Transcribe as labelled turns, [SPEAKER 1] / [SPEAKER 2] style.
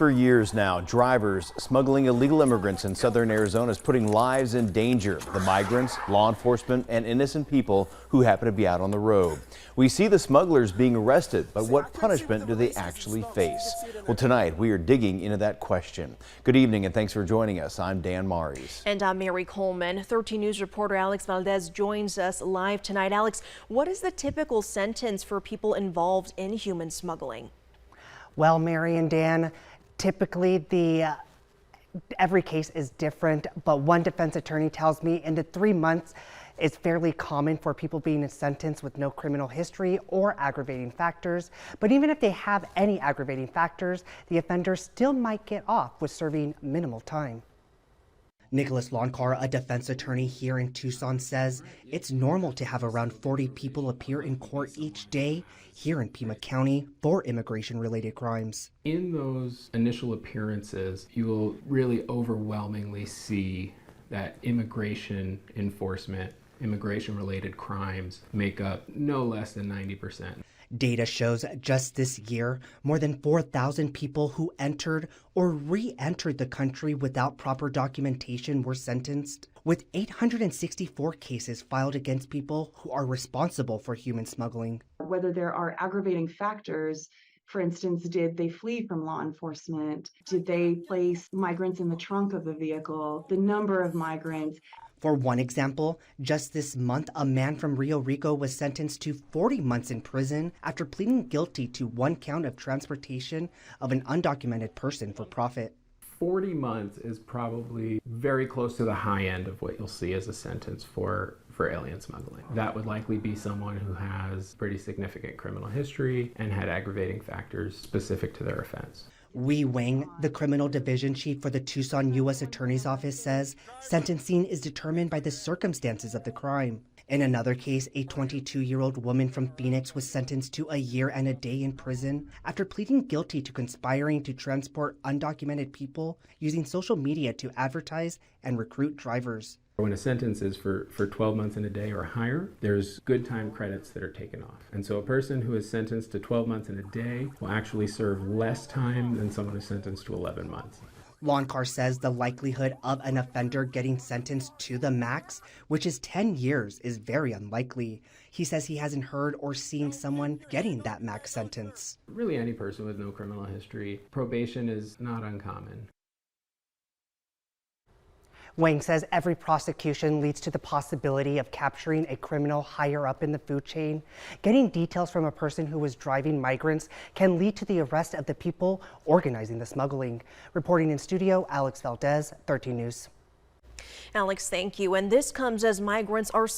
[SPEAKER 1] For years now, drivers smuggling illegal immigrants in southern Arizona is putting lives in danger. The migrants, law enforcement, and innocent people who happen to be out on the road. We see the smugglers being arrested, but what punishment do they actually face? Well, tonight we are digging into that question. Good evening and thanks for joining us. I'm Dan Maries.
[SPEAKER 2] And I'm Mary Coleman. 13 News reporter Alex Valdez joins us live tonight. Alex, what is the typical sentence for people involved in human smuggling?
[SPEAKER 3] Well, Mary and Dan, typically, every case is different, but one defense attorney tells me in the 3 months it's fairly common for people being sentenced with no criminal history or aggravating factors. But even if they have any aggravating factors, the offender still might get off with serving minimal time. Nicholas Loncar, a defense attorney here in Tucson, says it's normal to have around 40 people appear in court each day here in Pima County for immigration-related crimes.
[SPEAKER 4] In those initial appearances, you will really overwhelmingly see that immigration enforcement, immigration-related crimes make up no less than 90%.
[SPEAKER 3] Data shows just this year, more than 4,000 people who entered or re-entered the country without proper documentation were sentenced, with 864 cases filed against people who are responsible for human smuggling.
[SPEAKER 5] Whether there are aggravating factors, for instance, did they flee from law enforcement? Did they place migrants in the trunk of the vehicle? The number of migrants.
[SPEAKER 3] For one example, just this month, a man from Rio Rico was sentenced to 40 months in prison after pleading guilty to one count of transportation of an undocumented person for profit.
[SPEAKER 4] 40 months is probably very close to the high end of what you'll see as a sentence for alien smuggling. That would likely be someone who has pretty significant criminal history and had aggravating factors specific to their offense.
[SPEAKER 3] Wei Wang, the criminal division chief for the Tucson U.S. Attorney's Office, says sentencing is determined by the circumstances of the crime. In another case, a 22-year-old woman from Phoenix was sentenced to a year and a day in prison after pleading guilty to conspiring to transport undocumented people using social media to advertise and recruit drivers.
[SPEAKER 4] When a sentence is for 12 months and a day or higher, there's good time credits that are taken off. And so a person who is sentenced to 12 months and a day will actually serve less time than someone who's sentenced to 11 months.
[SPEAKER 3] Loncar says the likelihood of an offender getting sentenced to the max, which is 10 years, is very unlikely. He says he hasn't heard or seen someone getting that max sentence.
[SPEAKER 4] Really, any person with no criminal history, probation is not uncommon.
[SPEAKER 3] Wang says every prosecution leads to the possibility of capturing a criminal higher up in the food chain. Getting details from a person who was driving migrants can lead to the arrest of the people organizing the smuggling. Reporting in studio, Alex Valdez, 13 News.
[SPEAKER 2] Alex, thank you. And this comes as migrants are